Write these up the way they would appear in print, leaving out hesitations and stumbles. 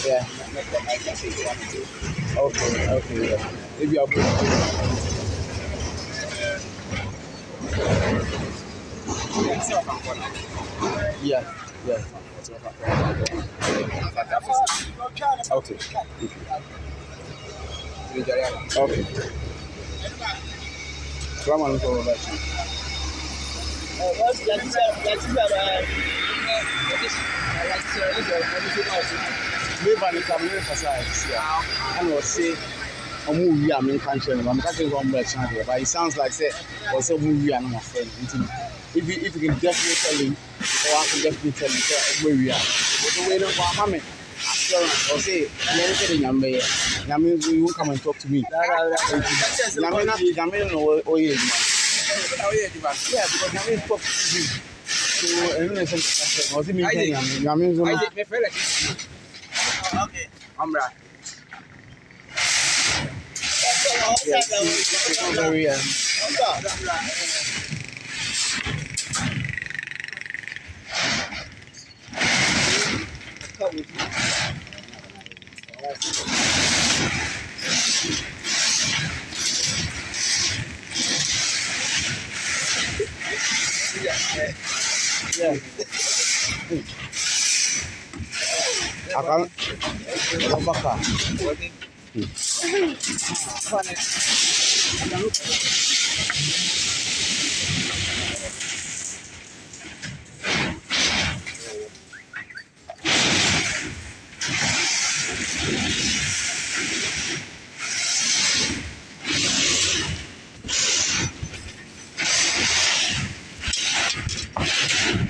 Yeah. Okay. Yeah. Maybe I'll put Yeah. Okay. Okay. Come on, go back. Maybe I'm emphasize. And we'll say a movie I'm in country. I'm catching one more channel, but it sounds like say also movie I'm my friend. If you can definitely tell him, or I can definitely tell him where we are. But the way that I'm coming, or say anything I mean, you won't come and talk to me. I mean, oh yeah, yeah, because I mean, talk to you. So, was it me? I mean, okay, I'm right. Yes, very yeah. I can't go back.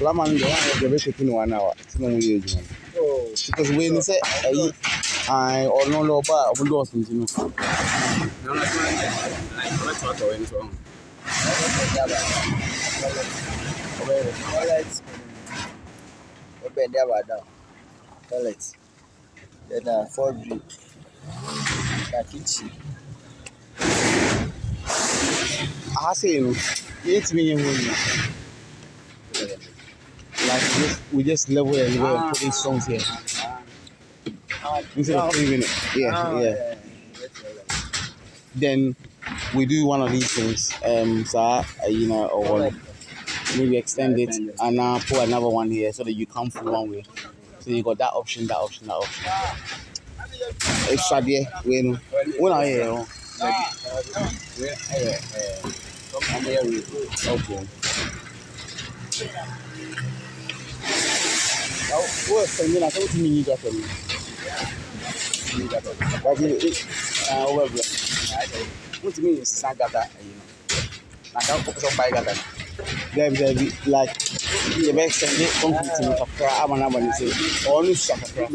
Laman, the way taking 1 hour. Because when you say I or no low bar of those things, you know. Toilets. Then 4 drip. Kitchen. I say, you know, it's me. Like we just level and put these songs here instead of leaving it. Yeah. Then we do one of these things, you know, or maybe extend it and now put another one here so that you come through one way. So you got that option. Extra there, when I hear. Okay. What's the I told me you got them. What mean is Sagata, you know. I can't focus on by Gata. There be like the best and it comes to Amanaban say, only Sakatra.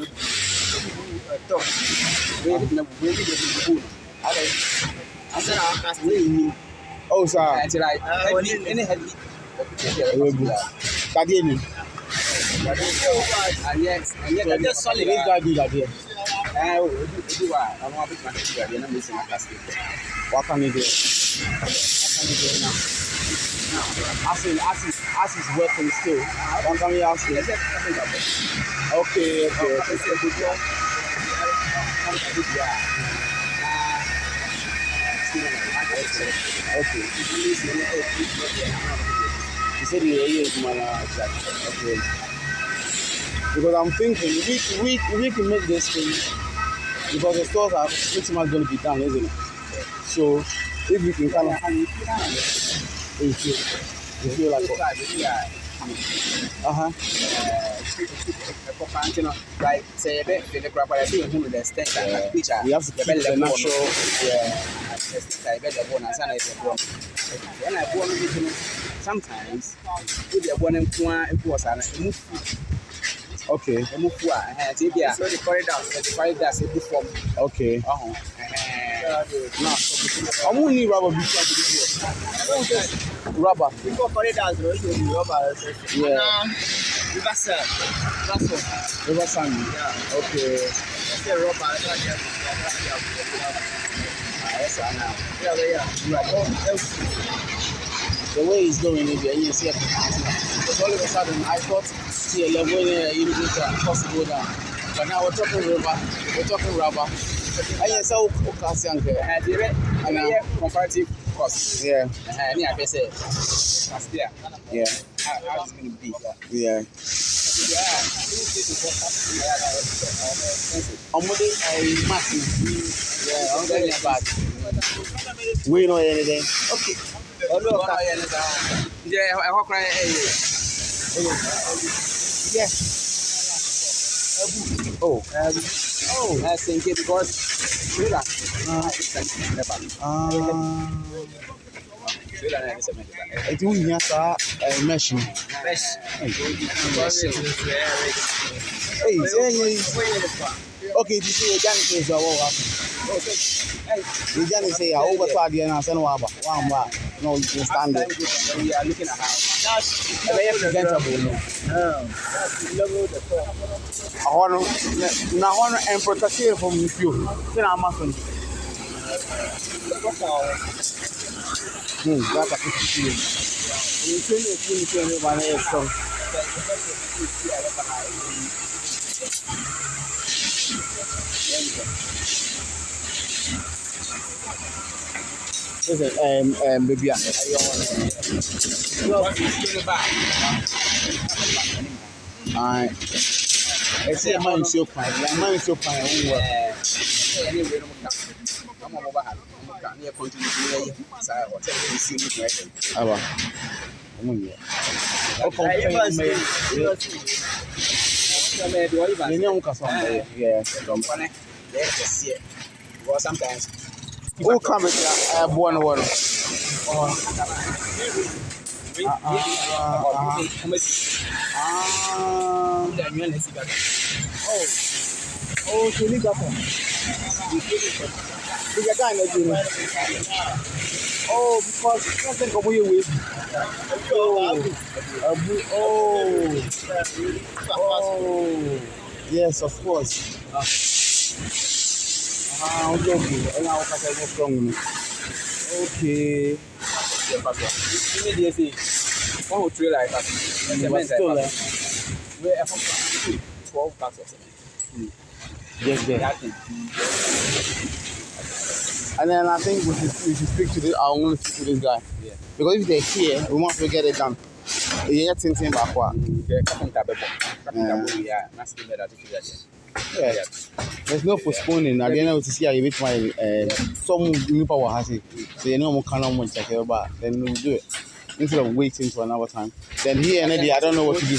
Oh, sir, any heavy. And yes, just solid. This guy do that here. I'm not going to miss my castle. What can you do? Now? As is working still. What can we ask you? Okay. You said okay. Because I'm thinking we can make this thing because the stores are pretty much going to be done, isn't it? So if we can kind of you feel like right, say a bit the crap I see him with the stent and which we have to keep the natural I bet the bonus and when I go on sometimes if you're born in it was an okay. So the corridors is form. Okay. I won't need rubber before rubber. Before corridors, rubber. Yeah. River sand. Yeah. Okay. Rubber. The way it's going, maybe you see it. Because all of a sudden, I thought see a level you need to possible down. But now we're talking rubber. We're talking rubber. And yes, I'll cast young comparative cost. Yeah. I can say, yeah. How it's going to be. Yeah. I'm massive. Yeah, I'm very bad. We know anything. Okay. Yeah, I hope I Yes. Oh. I think it because I do not mesh. Hey, okay, you see, Johnny says, you Johnny say, I overthought you and I said, no, you can stand it. We are looking at how Very presentable. I want to protect you from you. Then I'm not going to. That's a good thing. You see, everyone else. Listen, baby, it's a man so fine. Yeah, man so fine. Sometimes who come with one. Oh, so leave that one. You get down there, oh, because you think of where you with. Oh, yes, of course. I'm joking. And now I can go strong. Okay. Immediately, one would trailer like that. Where 12 bucks or something. Yes, there. And then I think we should speak to this. I want to speak to this guy. Yeah. Because if they're here, we want to get it done. Yeah, thinking back. Yeah. There's no postponing. At the end of the year, you meet my some new power has it. So you know, we cannot much like about. Then we'll do it instead of waiting for another time. Then here and there, I don't know what to do.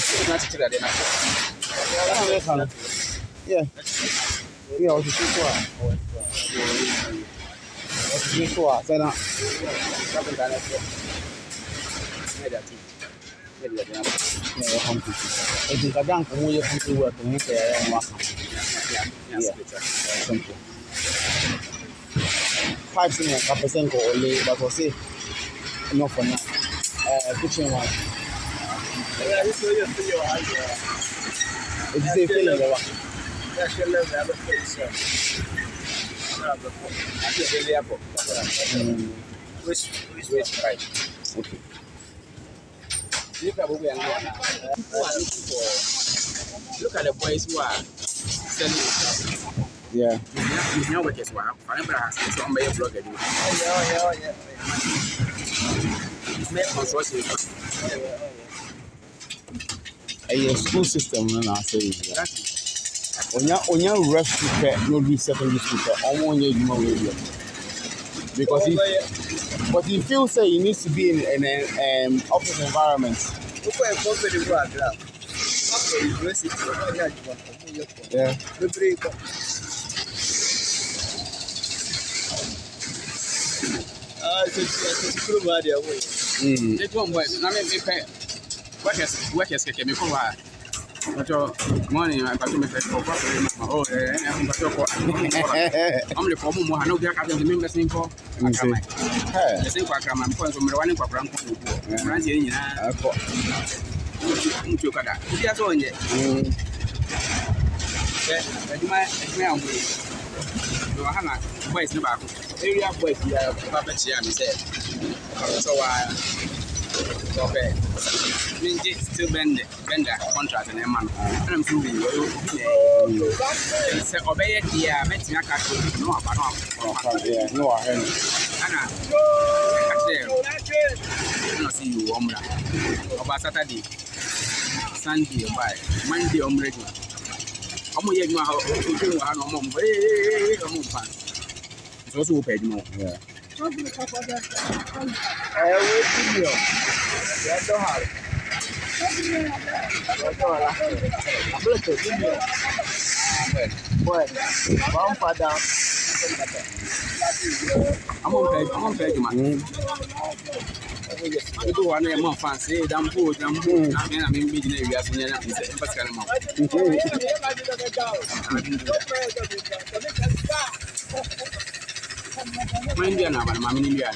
Yeah. Yeah, what's the so now. Simple. 5 cents a percent only, but we'll say enough for now. Kitchen one. It's a feeling. Which price? Okay. Look at what we are looking for. Look at the boys who are selling. Yeah. You know what is what? Whenever I see some by a blogger, a school system, and I say, on your rush to pay, no do secondary school, or one year more radio. Because but he feels that he needs to be in an office environment. Yeah. Morning, I'm going to make a call. Oh, I'm the former one. I know there are members in call. The same program. I'm going to run a program. Okay. Minji still bend contract and man. And I'm through. Say obey it, yeah, make me a cat. No, but no, I haven't. Anna, I don't see you, Omra. About Saturday, Sunday, by Monday, Omra. I'm going to get my house. It's also paid more. Yeah. I'm on page, man. I do one more fancy, damn good, damn good. I mean, big name, we are seeing it. Indiana, but I'm in India.